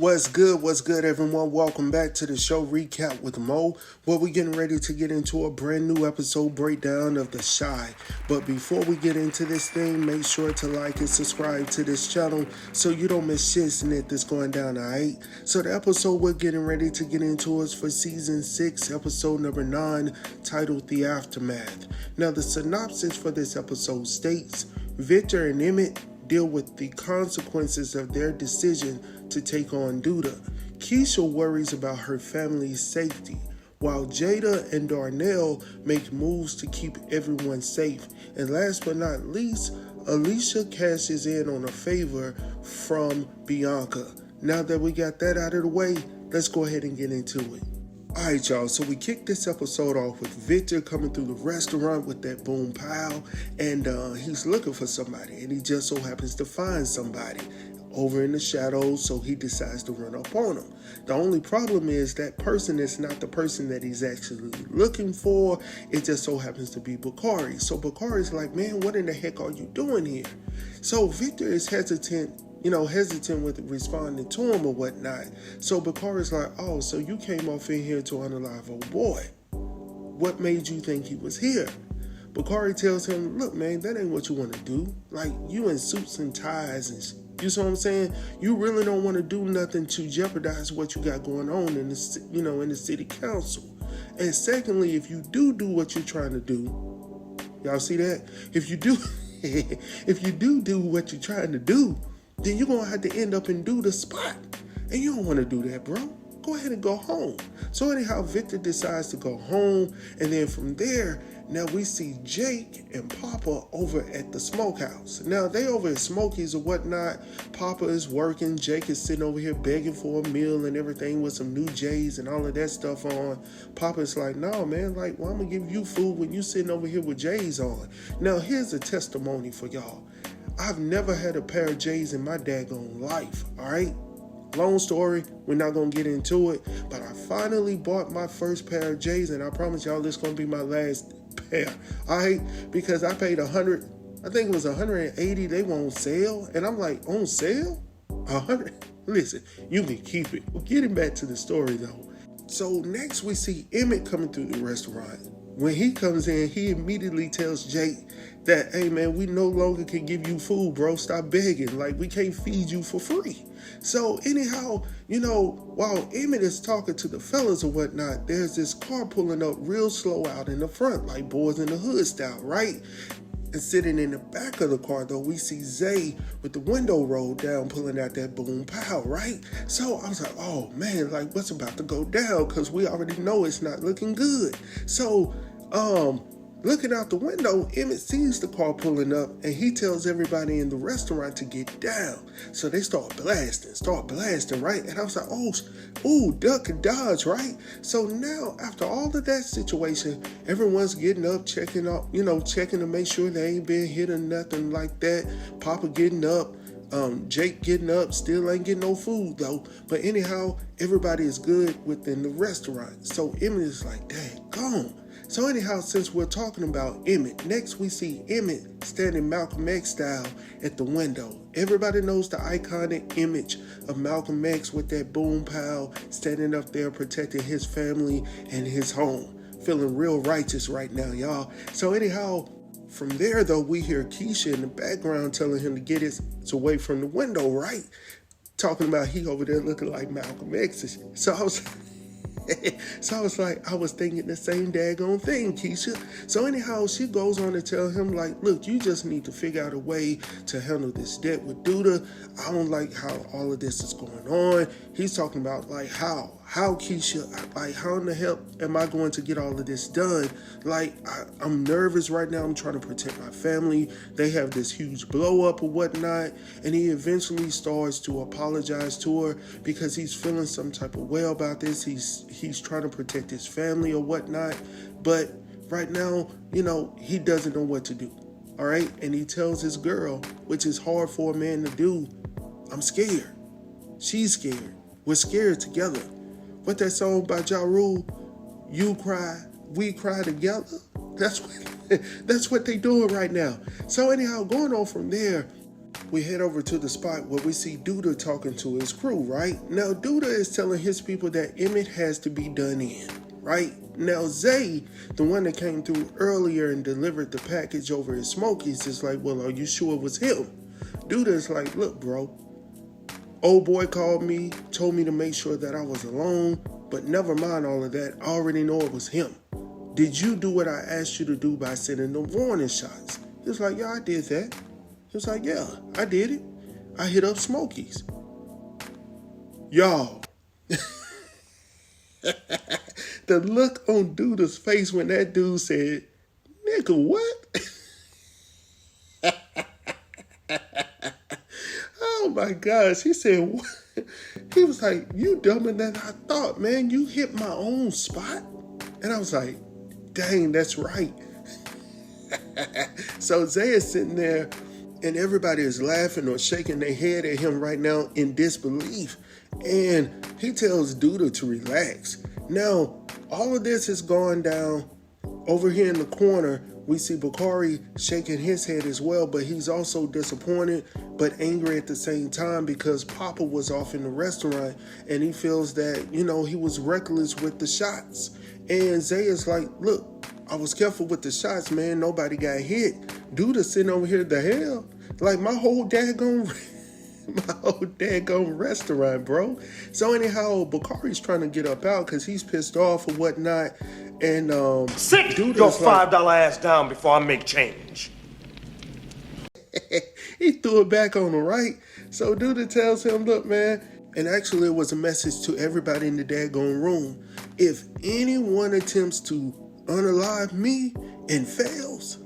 What's good, everyone? Welcome back to the show recap with Mo, where we're getting ready to get into a brand new episode breakdown of The Shy. But before we get into this thing, make sure to like and subscribe to this channel so you don't miss shit snit that's going down, alright? So the episode we're getting ready to get into is for season 6, episode number 9, titled The Aftermath. Now the synopsis for this episode states, Victor and Emmett deal with the consequences of their decision to take on Douda. Kiesha worries about her family's safety, while Jada and Darnell make moves to keep everyone safe. And last but not least, Alicia cashes in on a favor from Bianca. Now that we got that out of the way, let's go ahead and get into it. Alright y'all, so we kicked this episode off with Victor coming through the restaurant with that boom pow, and he's looking for somebody, and he just so happens to find somebody over in the shadows, so he decides to run up on him. The only problem is that person is not the person that he's actually looking for. It just so happens to be Bakari. So Bakari's like, man, what in the heck are you doing here? So Victor is hesitant with responding to him or whatnot. So Bakari's like, oh, so you came off in here to unalive old boy. What made you think he was here? Bakari tells him, look, man, that ain't what you want to do. Like, you in suits and ties and you see what I'm saying? You really don't want to do nothing to jeopardize what you got going on in the, in the city council. And secondly, if you do what you're trying to do, y'all see that? If you do what you're trying to do, then you're going to have to end up in Douda's spot. And you don't want to do that, bro. Go ahead and go home. So anyhow, Victor decides to go home. And then from there, now we see Jake and Papa over at the smokehouse. Now they over at Smokey's or whatnot. Papa is working. Jake is sitting over here begging for a meal and everything with some new J's and all of that stuff on. Papa's like, no, man, like, well, I'm going to give you food when you sitting over here with J's on. Now here's a testimony for y'all. I've never had a pair of J's in my daggone life, all right? Long story, we're not going to get into it, but I finally bought my first pair of J's, and I promise y'all this is going to be my last pair, all right? Because I paid $100, I think it was $180, they were on sale, and I'm like, on sale? $100? Listen, you can keep it. Well, getting back to the story, though. So next we see Emmett coming through the restaurant. When he comes in, he immediately tells Jake that, hey, man, we no longer can give you food, bro. Stop begging. Like, we can't feed you for free. So anyhow, while Emmett is talking to the fellas or whatnot, there's this car pulling up real slow out in the front, like Boys in the Hood style, right? And sitting in the back of the car, though, we see Zay with the window rolled down, pulling out that boom pow, right? So I was like, oh, man, like, what's about to go down? Because we already know it's not looking good. So, looking out the window, Emmett sees the car pulling up, and he tells everybody in the restaurant to get down. So they start blasting, right? And I was like, oh, duck and dodge, right? So now, after all of that situation, everyone's getting up, checking to make sure they ain't been hit or nothing like that. Papa getting up. Jake getting up, still ain't getting no food though. But anyhow, everybody is good within the restaurant. So Emmett is like, dang, gone. So anyhow, since we're talking about Emmett, next we see Emmett standing Malcolm X style at the window. Everybody knows the iconic image of Malcolm X with that boom pow standing up there protecting his family and his home. Feeling real righteous right now, y'all. So anyhow, from there, though, we hear Kiesha in the background telling him to get his away from the window, right? Talking about he over there looking like Malcolm X. So I was like, I was thinking the same daggone thing, Kiesha. So anyhow, she goes on to tell him, like, look, you just need to figure out a way to handle this debt with Douda. I don't like how all of this is going on. He's talking about, like, how Kiesha, like, how in the hell am I going to get all of this done? Like, I'm nervous right now. I'm trying to protect my family. They have this huge blow up or whatnot. And he eventually starts to apologize to her because he's feeling some type of way about this. He's trying to protect his family or whatnot. But right now, he doesn't know what to do. All right. And he tells his girl, which is hard for a man to do, I'm scared. She's scared. We're scared together. What that song by Ja Rule, you cry, we cry together? That's what they doing right now. So anyhow, going on from there, we head over to the spot where we see Douda talking to his crew, right? Now, Douda is telling his people that Emmett has to be done in, right? Now, Zay, the one that came through earlier and delivered the package over at Smokey's, is like, well, are you sure it was him? Douda is like, look, bro, old boy called me, told me to make sure that I was alone, but never mind all of that. I already know it was him. Did you do what I asked you to do by sending the warning shots? He was like, yeah, I did that. He was like, yeah, I did it. I hit up Smokey's. Y'all. The look on Douda's face when that dude said, nigga, what? Oh my gosh. He said, what? He was like, you dumber than I thought, man. You hit my own spot. And I was like, dang, that's right. So Zay is sitting there and everybody is laughing or shaking their head at him right now in disbelief. And he tells Douda to relax. Now, all of this has gone down. Over here in the corner, we see Bakari shaking his head as well, but he's also disappointed but angry at the same time because Papa was off in the restaurant and he feels that, he was reckless with the shots. And Zay is like, look, I was careful with the shots, man. Nobody got hit. Douda sitting over here, the hell? Like my whole daggone restaurant, bro. So anyhow, Bakari's trying to get up out because he's pissed off or whatnot. And sit your $5 ass down before I make change. He threw it back on him, right? So Douda tells him, look, man, and actually it was a message to everybody in the daggone room. If anyone attempts to unalive me and fails,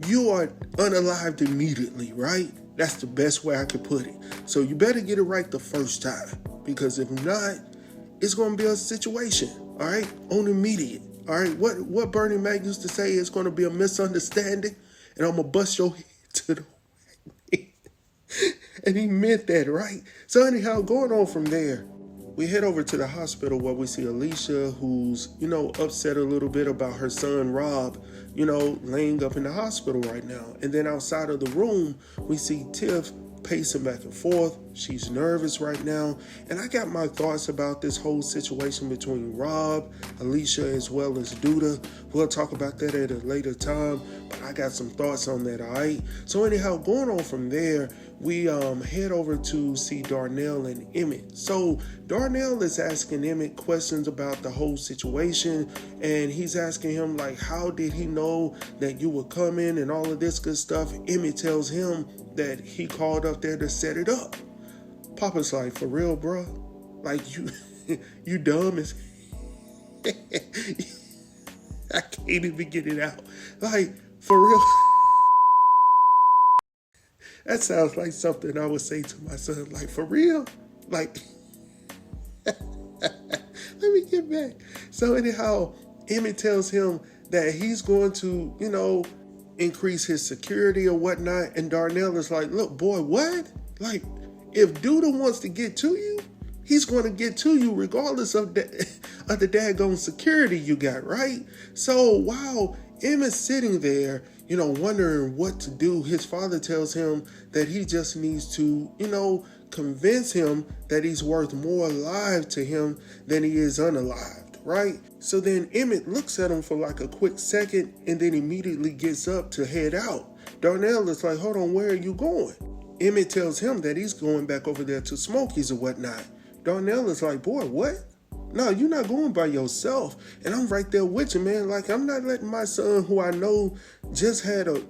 you are unalived immediately, right? That's the best way I could put it. So you better get it right the first time, because if not, it's going to be a situation, all right, on immediate. All right, what Bernie Mac used to say is going to be a misunderstanding, and I'm going to bust your head to the way. And he meant that, right? So anyhow, going on from there, we head over to the hospital where we see Alicia, who's, upset a little bit about her son, Rob, laying up in the hospital right now. And then outside of the room, we see Tiff pacing back and forth. She's nervous right now. And I got my thoughts about this whole situation between Rob, Alicia, as well as Douda. We'll talk about that at a later time, but I got some thoughts on that, all right? So anyhow, going on from there, we head over to see Darnell and Emmett. So Darnell is asking Emmett questions about the whole situation, and he's asking him, like, how did he know that you were coming and all of this good stuff? Emmett tells him that he called up there to set it up. Papa's like, for real, bro? Like, you dumb as... I can't even get it out. Like, for real... That sounds like something I would say to my son, like, for real? Like, let me get back. So anyhow, Emmett tells him that he's going to, increase his security or whatnot. And Darnell is like, look, boy, what? Like, if Douda wants to get to you, he's going to get to you regardless of the daggone security you got, right? So while Emmett's sitting there, wondering what to do, his father tells him that he just needs to, convince him that he's worth more alive to him than he is unalived, right? So then Emmett looks at him for like a quick second and then immediately gets up to head out. Darnell is like, hold on, where are you going? Emmett tells him that he's going back over there to Smokey's or whatnot. Darnell is like, boy, what? No, you're not going by yourself. And I'm right there with you, man. Like, I'm not letting my son, who I know just had a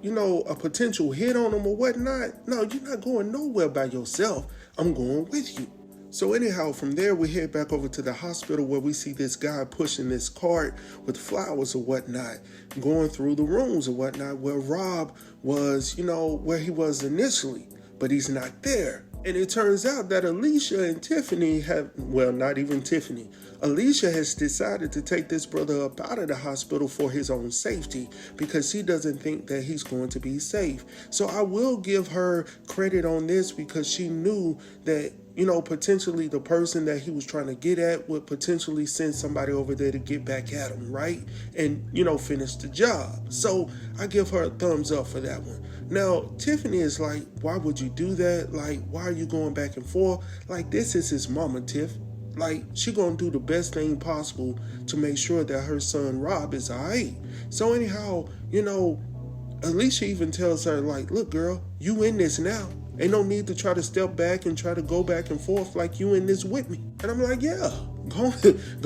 potential hit on him or whatnot. No, you're not going nowhere by yourself. I'm going with you. So anyhow, from there, we head back over to the hospital where we see this guy pushing this cart with flowers or whatnot, going through the rooms or whatnot where Rob was, where he was initially, but he's not there. And it turns out that Alicia and Tiffany not even Tiffany. Alicia has decided to take this brother up out of the hospital for his own safety because she doesn't think that he's going to be safe. So I will give her credit on this because she knew that, potentially the person that he was trying to get at would potentially send somebody over there to get back at him, right? And, finish the job. So I give her a thumbs up for that one. Now, Tiffany is like, why would you do that? Like, why are you going back and forth? Like, this is his mama, Tiff. Like, she gonna do the best thing possible to make sure that her son Rob is all right. So anyhow, Alicia even tells her, like, look, girl, you in this now. Ain't no need to try to step back and try to go back and forth like you in this with me. And I'm like, yeah, go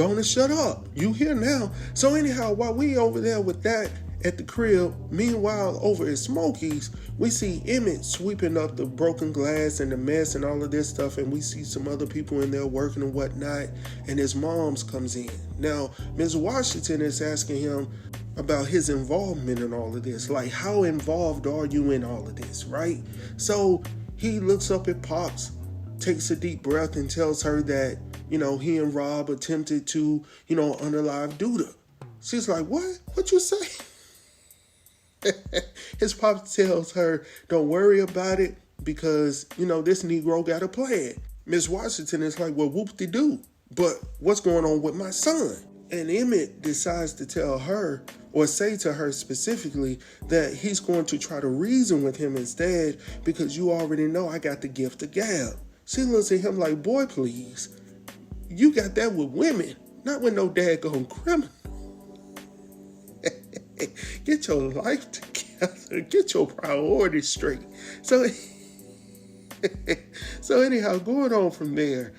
on and shut up. You here now. So anyhow, while we over there with that at the crib, meanwhile over at Smokey's, we see Emmett sweeping up the broken glass and the mess and all of this stuff, and we see some other people in there working and whatnot, and his mom's comes in. Now, Ms. Washington is asking him about his involvement in all of this. Like, how involved are you in all of this, right? So he looks up at Pops, takes a deep breath, and tells her that, he and Rob attempted to, unalive Douda. She's like, what? What you say? His Pops tells her, don't worry about it because, this Negro got a plan. Miss Washington is like, well, whoop-de-doo. But what's going on with my son? And Emmett decides to tell her, or say to her specifically, that he's going to try to reason with him instead because you already know I got the gift of gab. She looks at him like, boy, please. You got that with women, not with no daggone criminal. Get your life together. Get your priorities straight. So anyhow, going on from there,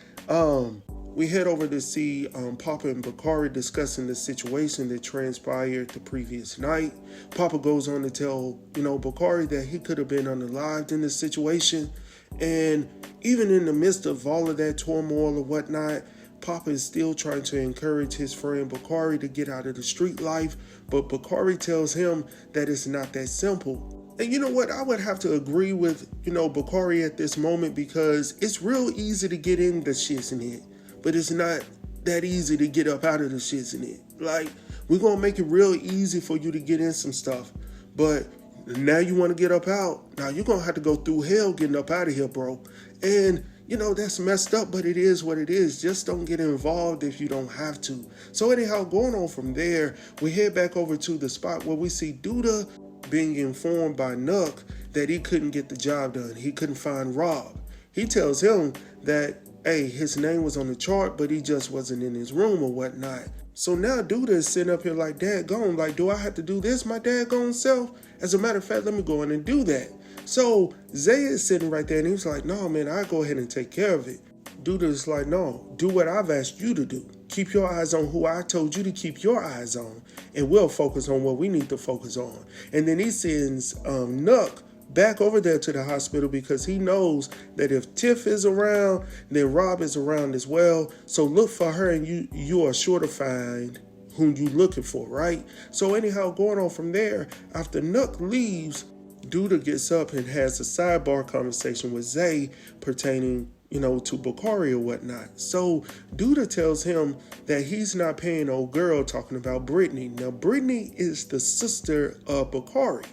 we head over to see Papa and Bakari discussing the situation that transpired the previous night. Papa goes on to tell, Bakari that he could have been unalived in this situation. And even in the midst of all of that turmoil or whatnot, Papa is still trying to encourage his friend Bakari to get out of the street life. But Bakari tells him that it's not that simple. And you know what? I would have to agree with, Bakari at this moment because it's real easy to get in the shits in it. But it's not that easy to get up out of the shits in it. Like, we're going to make it real easy for you to get in some stuff. But now you want to get up out. Now you're going to have to go through hell getting up out of here, bro. And, that's messed up, but it is what it is. Just don't get involved if you don't have to. So anyhow, going on from there, we head back over to the spot where we see Douda being informed by Nuck that he couldn't get the job done. He couldn't find Rob. He tells him that, hey, his name was on the chart, but he just wasn't in his room or whatnot. So now Douda is sitting up here like, daggone, like, do I have to do this my daggone self? As a matter of fact, let me go in and do that. So Zay is sitting right there and he's like, no, man, I'll go ahead and take care of it. Douda is like, no, do what I've asked you to do. Keep your eyes on who I told you to keep your eyes on, and we'll focus on what we need to focus on. And then he sends Nuck back over there to the hospital because he knows that if Tiff is around, then Rob is around as well. So look for her and you are sure to find whom you looking for, right? So anyhow, going on from there, after Nuck leaves, Douda gets up and has a sidebar conversation with Zay pertaining, to Bakari or whatnot. So Douda tells him that he's not paying old girl, talking about Brittany. Now, Brittany is the sister of Bakari.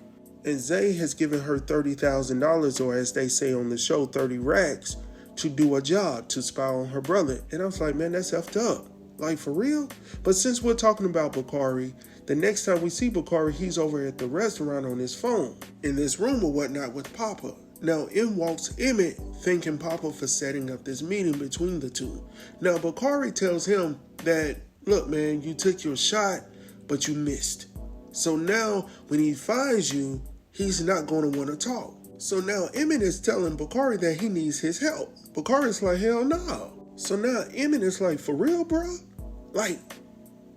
And Zay has given her $30,000, or as they say on the show, 30 racks, to do a job, to spy on her brother. And I was like, man, that's effed up. Like, for real? But since we're talking about Bakari, the next time we see Bakari, he's over at the restaurant on his phone, in this room or whatnot with Papa. Now, in walks Emmett, thanking Papa for setting up this meeting between the two. Now, Bakari tells him that, look, man, you took your shot, but you missed. So now, when he finds you, he's not going to want to talk. So now, Emmett is telling Bakari that he needs his help. Bakari's like, hell no. So now, Emmett is like, for real, bro? Like,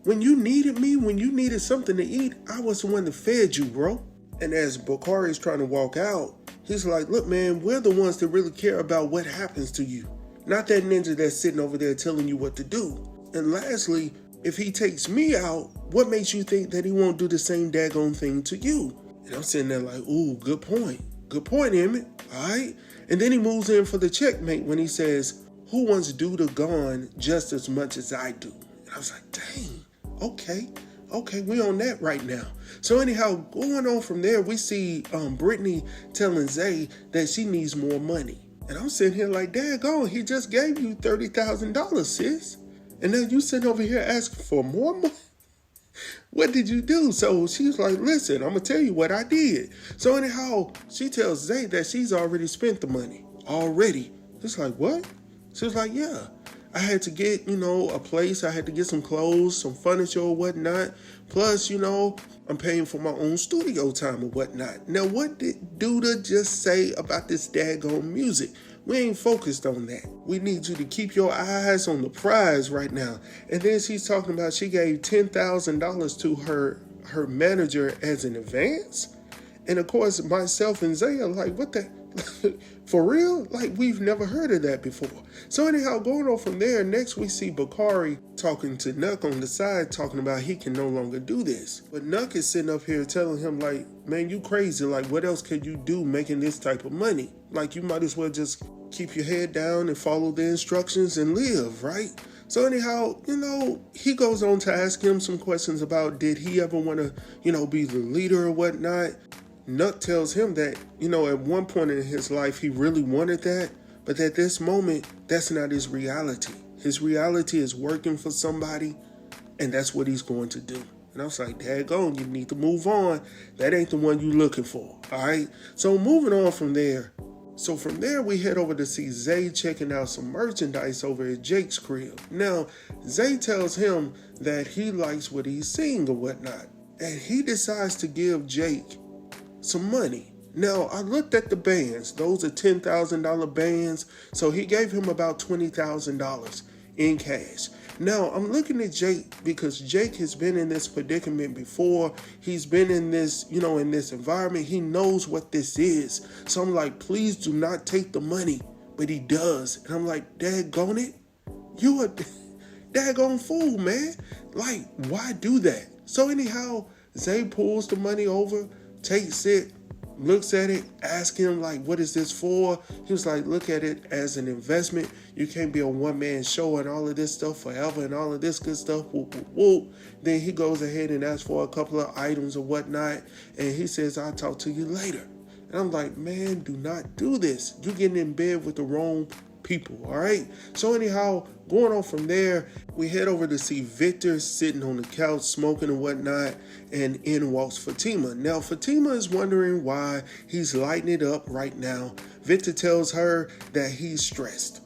when you needed me, when you needed something to eat, I was the one that fed you, bro. And as Bakari's trying to walk out, he's like, look, man, we're the ones that really care about what happens to you. Not that ninja that's sitting over there telling you what to do. And lastly, if he takes me out, what makes you think that he won't do the same daggone thing to you? And I'm sitting there like, ooh, good point. Good point, Emmett. All right. And then he moves in for the checkmate when he says, who wants Douda gone just as much as I do? And I was like, dang, okay, we on that right now. So anyhow, going on from there, we see Brittany telling Zay that she needs more money. And I'm sitting here like, daggone, he just gave you $30,000, sis. And then you sitting over here asking for more money? What did you do? So she's like, listen, I'm going to tell you what I did. So anyhow, she tells Zay that she's already spent the money. Already. It's like, what? She was like, yeah. I had to get, a place. I had to get some clothes, some furniture or whatnot. Plus, I'm paying for my own studio time or whatnot. Now, what did Douda just say about this daggone music? We ain't focused on that. We need you to keep your eyes on the prize right now. And then she's talking about she gave $10,000 to her manager as an advance. And of course, myself and Zay are like, what the... For real? Like, we've never heard of that before. So anyhow, going on from there, next we see Bakari talking to Nuck on the side, talking about he can no longer do this. But Nuck is sitting up here telling him, like, man, you crazy. Like, what else could you do making this type of money? Like, you might as well just keep your head down and follow the instructions and live, right? So anyhow, he goes on to ask him some questions about did he ever want to, be the leader or whatnot. Nuck tells him that, at one point in his life, he really wanted that, but at this moment, that's not his reality. His reality is working for somebody, and that's what he's going to do. And I was like, daggone, you need to move on. That ain't the one you're looking for, all right? So moving on from there. So from there, we head over to see Zay checking out some merchandise over at Jake's crib. Now, Zay tells him that he likes what he's seeing or whatnot, and he decides to give Jake some money. Now, I looked at the bands. Those are $10,000 bands. So he gave him about $20,000 in cash. Now, I'm looking at Jake because Jake has been in this predicament before. He's been in this, in this environment. He knows what this is. So I'm like, please do not take the money. But he does. And I'm like, daggone it. You a daggone fool, man. Like, why do that? So anyhow, Zay pulls the money over, takes it, looks at it, asks him, like, what is this for? He was like, look at it as an investment. You can't be a one-man show and all of this stuff forever and all of this good stuff. Whoop, whoop, whoop. Then he goes ahead and asks for a couple of items or whatnot. And he says, I'll talk to you later. And I'm like, man, do not do this. You're getting in bed with the wrong people, all right? So anyhow, going on from there, we head over to see Victor sitting on the couch smoking and whatnot, and in walks Fatima. Now, Fatima is wondering why he's lighting it up right now. Victor tells her that he's stressed.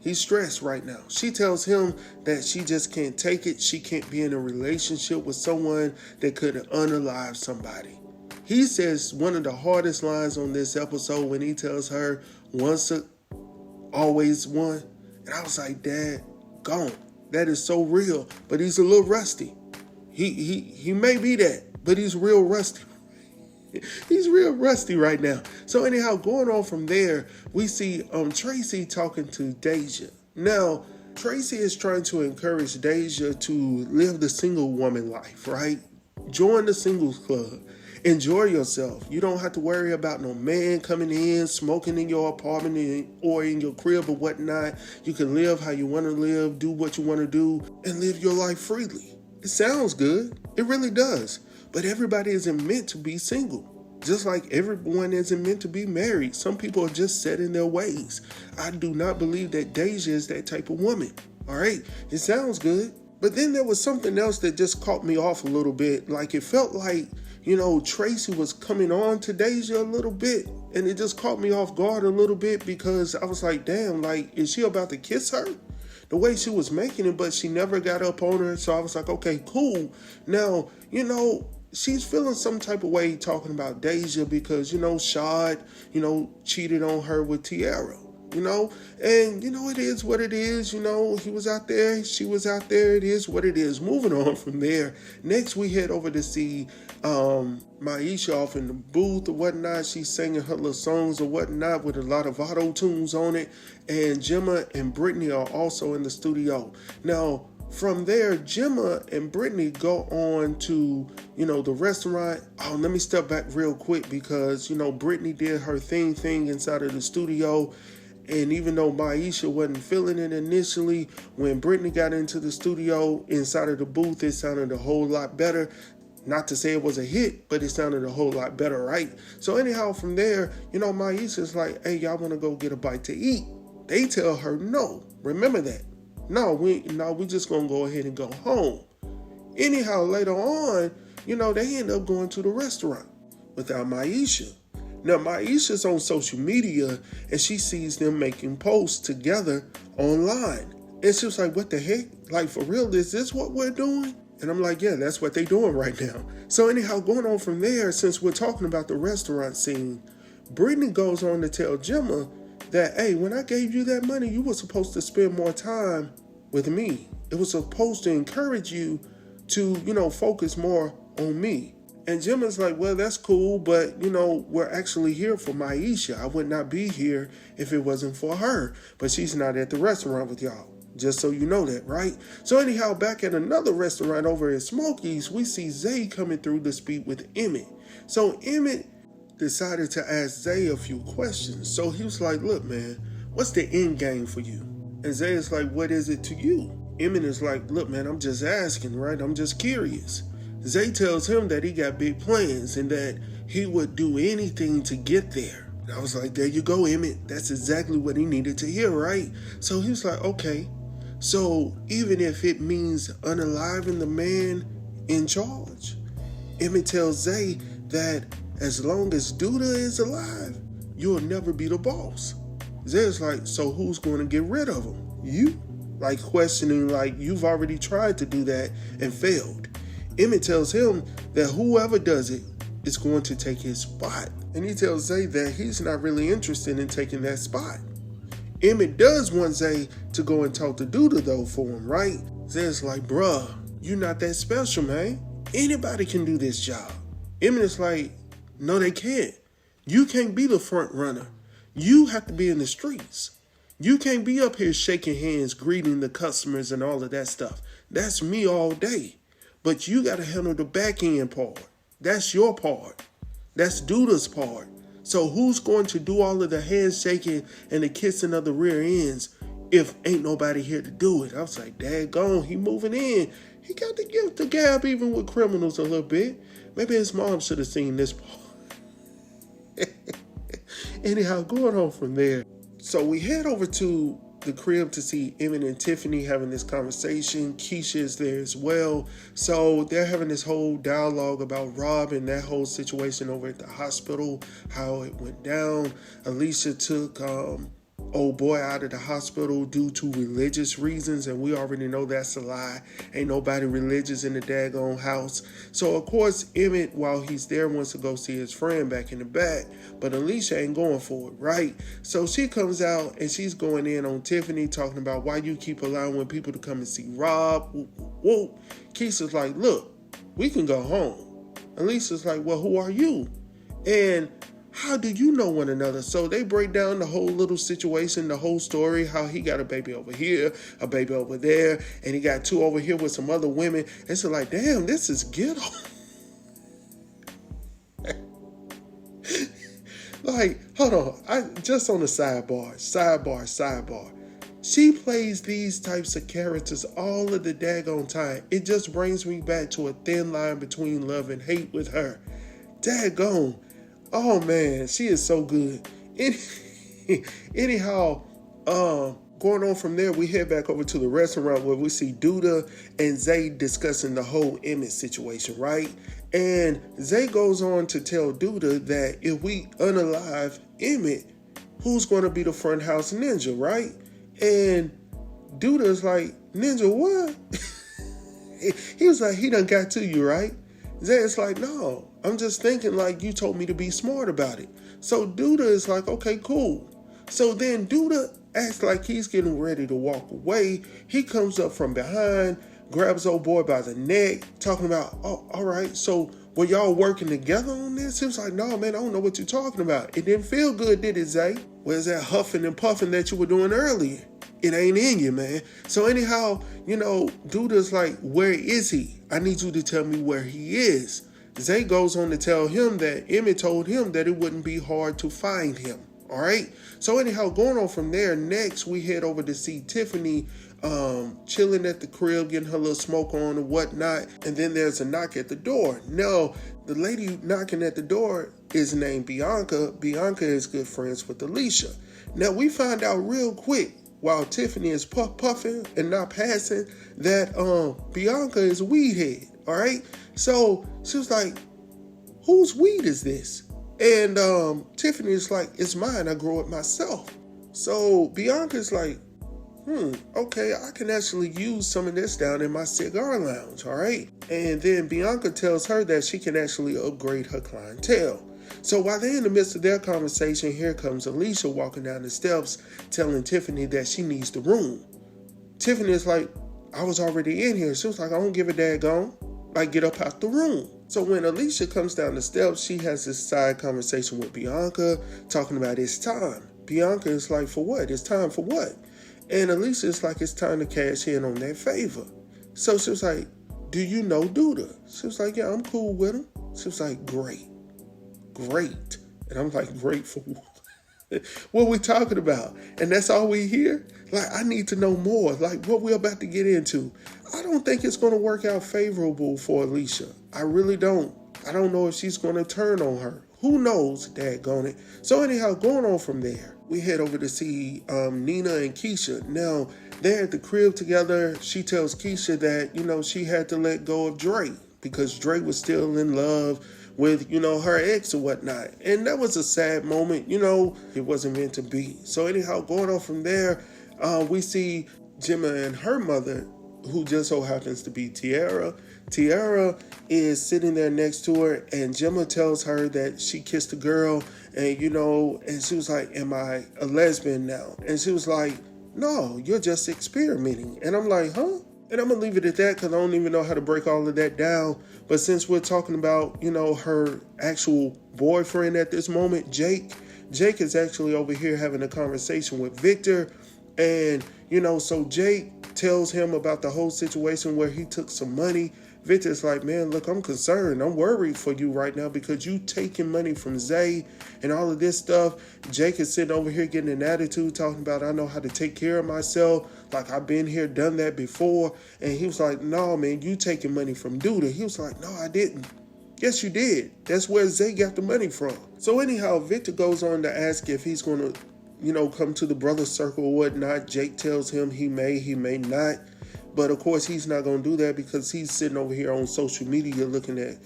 He's stressed right now. She tells him that she just can't take it. She can't be in a relationship with someone that could unalive somebody. He says one of the hardest lines on this episode when he tells her, once always one. And I was like, Dad, gone. That is so real. But he's a little rusty. He may be that, but he's real rusty. He's real rusty right now. So anyhow, going on from there, we see Tracy talking to Deja. Now, Tracy is trying to encourage Deja to live the single woman life, right? Join the singles club. Enjoy yourself. You don't have to worry about no man coming in, smoking in your apartment or in your crib or whatnot. You can live how you want to live, do what you want to do, and live your life freely. It sounds good. It really does. But everybody isn't meant to be single. Just like everyone isn't meant to be married. Some people are just set in their ways. I do not believe that Deja is that type of woman. All right? It sounds good. But then there was something else that just caught me off a little bit. Like it felt like, Tracy was coming on to Deja a little bit. And it just caught me off guard a little bit because I was like, damn, like, is she about to kiss her? The way she was making it, but she never got up on her. So I was like, okay, cool. Now, she's feeling some type of way talking about Deja because, Shad, cheated on her with Tiara. And, it is what it is. He was out there. She was out there. It is what it is. Moving on from there. Next, we head over to see Kiesha off in the booth or whatnot. She's singing her little songs or whatnot with a lot of auto-tunes on it. And Gemma and Brittany are also in the studio. Now, from there, Gemma and Brittany go on to, the restaurant. Oh, let me step back real quick because, Brittany did her thing inside of the studio. And even though Kiesha wasn't feeling it initially, when Brittany got into the studio inside of the booth, it sounded a whole lot better. Not to say it was a hit, but it sounded a whole lot better, right? So anyhow, from there, Maisha's like, hey, y'all want to go get a bite to eat? They tell her no. Remember that. No, we just going to go ahead and go home. Anyhow, later on, they end up going to the restaurant without Maisha. Now, Maisha's on social media, and she sees them making posts together online. And she was like, what the heck? Like, for real, is this what we're doing? And I'm like, yeah, that's what they're doing right now. So anyhow, going on from there, since we're talking about the restaurant scene, Brittany goes on to tell Gemma that, hey, when I gave you that money, you were supposed to spend more time with me. It was supposed to encourage you to, focus more on me. And Gemma's like, well, that's cool, but, we're actually here for Maisha. I would not be here if it wasn't for her. But she's not at the restaurant with y'all. Just so you know that, right? So anyhow, back at another restaurant over at Smokey's, we see Zay coming through to speak with Emmett. So Emmett decided to ask Zay a few questions. So he was like, look, man, what's the end game for you? And Zay is like, what is it to you? Emmett is like, look, man, I'm just asking, right? I'm just curious. Zay tells him that he got big plans and that he would do anything to get there. And I was like, there you go, Emmett. That's exactly what he needed to hear, right? So he was like, okay. So even if it means unaliving the man in charge, Emmett tells Zay that as long as Douda is alive, you'll never be the boss. Zay's like, so who's going to get rid of him? You? Like questioning, like you've already tried to do that and failed. Emmett tells him that whoever does it is going to take his spot. And he tells Zay that he's not really interested in taking that spot. Emmett does want Zay to go and talk to Douda though for him, right? Zay's like, bruh, you're not that special, man. Anybody can do this job. Emmett is like, no, they can't. You can't be the front runner. You have to be in the streets. You can't be up here shaking hands, greeting the customers and all of that stuff. That's me all day. But you got to handle the back end part. That's your part. That's Douda's part. So who's going to do all of the handshaking and the kissing of the rear ends if ain't nobody here to do it? I was like, daggone, he moving in. He got to give the gab even with criminals a little bit. Maybe his mom should have seen this part. Anyhow, going on from there. So we head over to the crib to see Emmett and Tiffany having this conversation. Kiesha is there as well. So they're having this whole dialogue about Rob and that whole situation over at the hospital, how it went down. Alicia took old boy out of the hospital due to religious reasons, and we already know that's a lie. Ain't nobody religious in the daggone house. So of course Emmett, while he's there, wants to go see his friend back in the back, but Alicia ain't going for it, right? So she comes out and she's going in on Tiffany, talking about why you keep allowing people to come and see Rob. Whoa. Keisha's like, look, we can go home. Alicia's like, well, who are you? And how do you know one another? So they break down the whole little situation, the whole story, how he got a baby over here, a baby over there, and he got two over here with some other women. And so like, damn, this is ghetto. Like, hold on. Just on the sidebar. She plays these types of characters all of the daggone time. It just brings me back to a thin line between love and hate with her. Daggone. Oh man, she is so good. Anyhow, going on from there, we head back over to the restaurant where we see Douda and Zay discussing the whole Emmett situation, right? And Zay goes on to tell Douda that if we unalive Emmett, who's going to be the front house ninja, right? And Douda's like, ninja what? He was like, he done got to you, right? Zay's like, no, I'm just thinking like you told me to be smart about it. So Douda is like, okay, cool. So then Douda acts like he's getting ready to walk away. He comes up from behind, grabs old boy by the neck, talking about, oh, all right, so were y'all working together on this? He was like, no, man, I don't know what you're talking about. It didn't feel good, did it, Zay? Where's that huffing and puffing that you were doing earlier? It ain't in you, man. So anyhow, Douda's like, where is he? I need you to tell me where he is. Zay goes on to tell him that Emmett told him that it wouldn't be hard to find him. All right. So anyhow, going on from there, next we head over to see Tiffany chilling at the crib, getting her little smoke on and whatnot. And then there's a knock at the door. Now, the lady knocking at the door is named Bianca. Bianca is good friends with Alicia. Now, we find out real quick while Tiffany is puffing and not passing that Bianca is a weed head. All right. So she was like, whose weed is this? And Tiffany is like, it's mine. I grow it myself. So Bianca's like, okay, I can actually use some of this down in my cigar lounge, all right? And then Bianca tells her that she can actually upgrade her clientele. So while they're in the midst of their conversation, here comes Alicia walking down the steps telling Tiffany that she needs the room. Tiffany is like, I was already in here. She was like, I don't give a daggone. Like, get up out the room. So when Alicia comes down the steps, she has this side conversation with Bianca talking about it's time. Bianca is like, for what? It's time for what? And Alicia is like, it's time to cash in on that favor. So she was like, do you know Douda? She was like, yeah, I'm cool with him. She was like, great. And I'm like, great for what? What we talking about? And that's all we hear? Like, I need to know more. Like, what we're about to get into. I don't think it's going to work out favorable for Alicia. I really don't. I don't know if she's going to turn on her. Who knows, daggone it. So anyhow, going on from there, we head over to see Nina and Kiesha. Now, they're at the crib together. She tells Kiesha that, she had to let go of Dre because Dre was still in love with, her ex or whatnot. And that was a sad moment. It wasn't meant to be. So anyhow, going on from there, we see Gemma and her mother, who just so happens to be Tiara. Tiara is sitting there next to her, and Gemma tells her that she kissed a girl, and and she was like, am I a lesbian now? And she was like, no, you're just experimenting. And I'm like, huh? And I'm going to leave it at that because I don't even know how to break all of that down. But since we're talking about, her actual boyfriend at this moment, Jake is actually over here having a conversation with Victor. And, so Jake tells him about the whole situation where he took some money. Victor's like, man, look, I'm concerned. I'm worried for you right now because you taking money from Zay and all of this stuff. Jake is sitting over here getting an attitude talking about, I know how to take care of myself. Like, I've been here, done that before. And he was like, no, man, you taking money from Douda. He was like, no, I didn't. Yes, you did. That's where Zay got the money from. So anyhow, Victor goes on to ask if he's going to, come to the brother circle or whatnot. Jake tells him he may not. But of course, he's not going to do that because he's sitting over here on social media looking at,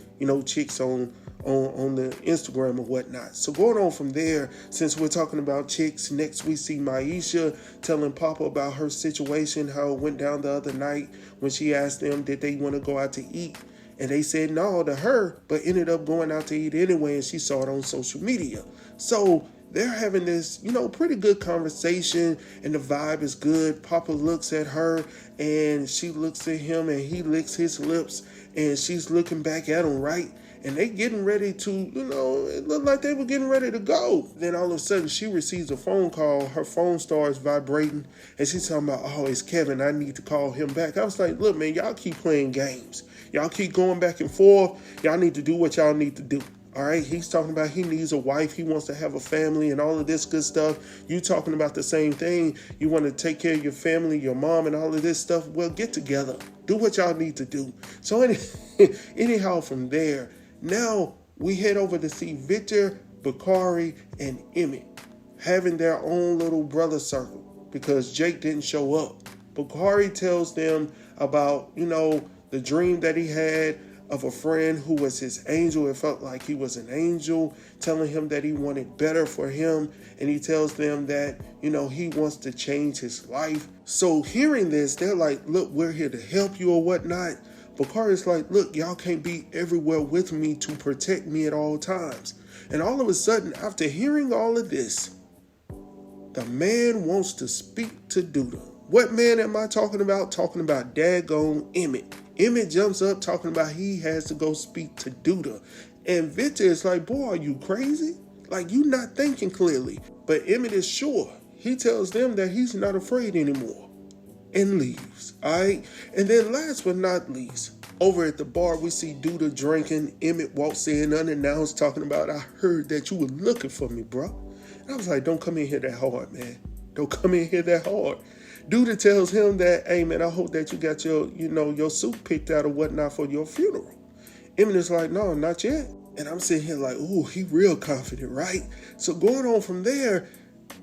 chicks on the Instagram or whatnot. So going on from there, since we're talking about chicks, next we see Maisha telling Papa about her situation, how it went down the other night when she asked them, did they want to go out to eat? And they said no to her, but ended up going out to eat anyway, and she saw it on social media. So they're having this, pretty good conversation, and the vibe is good. Papa looks at her, and she looks at him, and he licks his lips, and she's looking back at him, right? And they getting ready to, it looked like they were getting ready to go. Then all of a sudden, she receives a phone call. Her phone starts vibrating, and she's talking about, oh, it's Kevin. I need to call him back. I was like, look, man, y'all keep playing games. Y'all keep going back and forth. Y'all need to do what y'all need to do. All right, he's talking about he needs a wife, he wants to have a family and all of this good stuff. You talking about the same thing. You want to take care of your family, your mom and all of this stuff. Well, get together. Do what y'all need to do. So anyhow, from there, now we head over to see Victor, Bakari, and Emmett having their own little brother circle because Jake didn't show up. Bakari tells them about, the dream that he had of a friend who was his angel. It felt like he was an angel telling him that he wanted better for him. And he tells them that, he wants to change his life. So hearing this, they're like, look, we're here to help you or whatnot. Bakari's like, look, y'all can't be everywhere with me to protect me at all times. And all of a sudden, after hearing all of this, the man wants to speak to Douda. What man am I talking about? Talking about daggone Emmett. Emmett jumps up talking about he has to go speak to Douda. And Victor is like, boy, are you crazy? Like, you not thinking clearly. But Emmett is sure. He tells them that he's not afraid anymore. And leaves. All right? And then last but not least, over at the bar, we see Douda drinking. Emmett walks in unannounced talking about, I heard that you were looking for me, bro. And I was like, don't come in here that hard, man. Don't come in here that hard. Douda tells him that, hey, man, I hope that you got your suit picked out or whatnot for your funeral. Emmett is like, no, not yet. And I'm sitting here like, ooh, he real confident, right? So going on from there,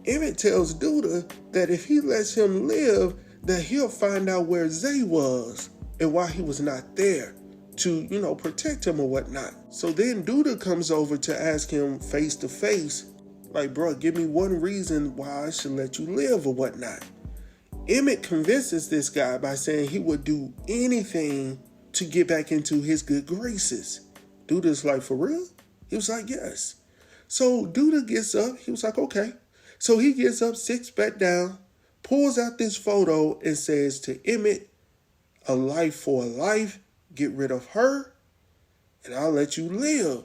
Emmett tells Douda that if he lets him live, that he'll find out where Zay was and why he was not there to, protect him or whatnot. So then Douda comes over to ask him face to face, like, bro, give me one reason why I should let you live or whatnot. Emmett convinces this guy by saying he would do anything to get back into his good graces. Douda's like, for real? He was like, yes. So Douda gets up. He was like, okay. So he gets up, sits back down, pulls out this photo and says to Emmett, a life for a life, get rid of her, and I'll let you live.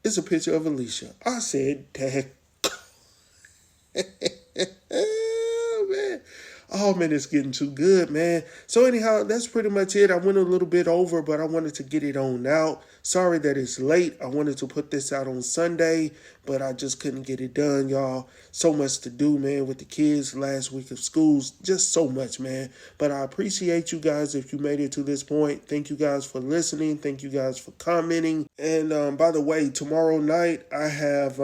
It's a picture of Alicia. I said, Dad. Oh, man, it's getting too good, man. So anyhow, that's pretty much it. I went a little bit over, but I wanted to get it on out. Sorry that it's late. I wanted to put this out on Sunday, but I just couldn't get it done, y'all. So much to do, man, with the kids last week of schools. Just so much, man. But I appreciate you guys if you made it to this point. Thank you guys for listening. Thank you guys for commenting. And by the way, tomorrow night I have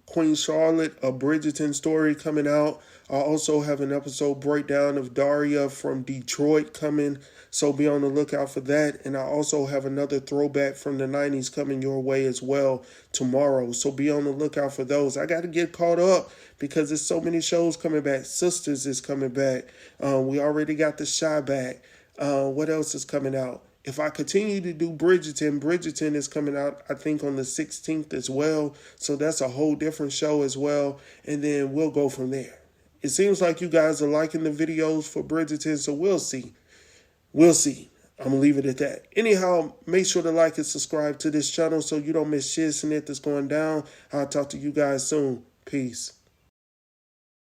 Queen Charlotte, a Bridgerton story coming out. I also have an episode breakdown of Daria from Detroit coming, so be on the lookout for that. And I also have another throwback from the 90s coming your way as well tomorrow, so be on the lookout for those. I got to get caught up because there's so many shows coming back. Sisters is coming back. We already got The Shy back. What else is coming out? If I continue to do Bridgerton is coming out, I think, on the 16th as well. So that's a whole different show as well. And then we'll go from there. It seems like you guys are liking the videos for Bridgerton, so we'll see. We'll see. I'm going to leave it at that. Anyhow, make sure to like and subscribe to this channel so you don't miss shit that's going down. I'll talk to you guys soon. Peace.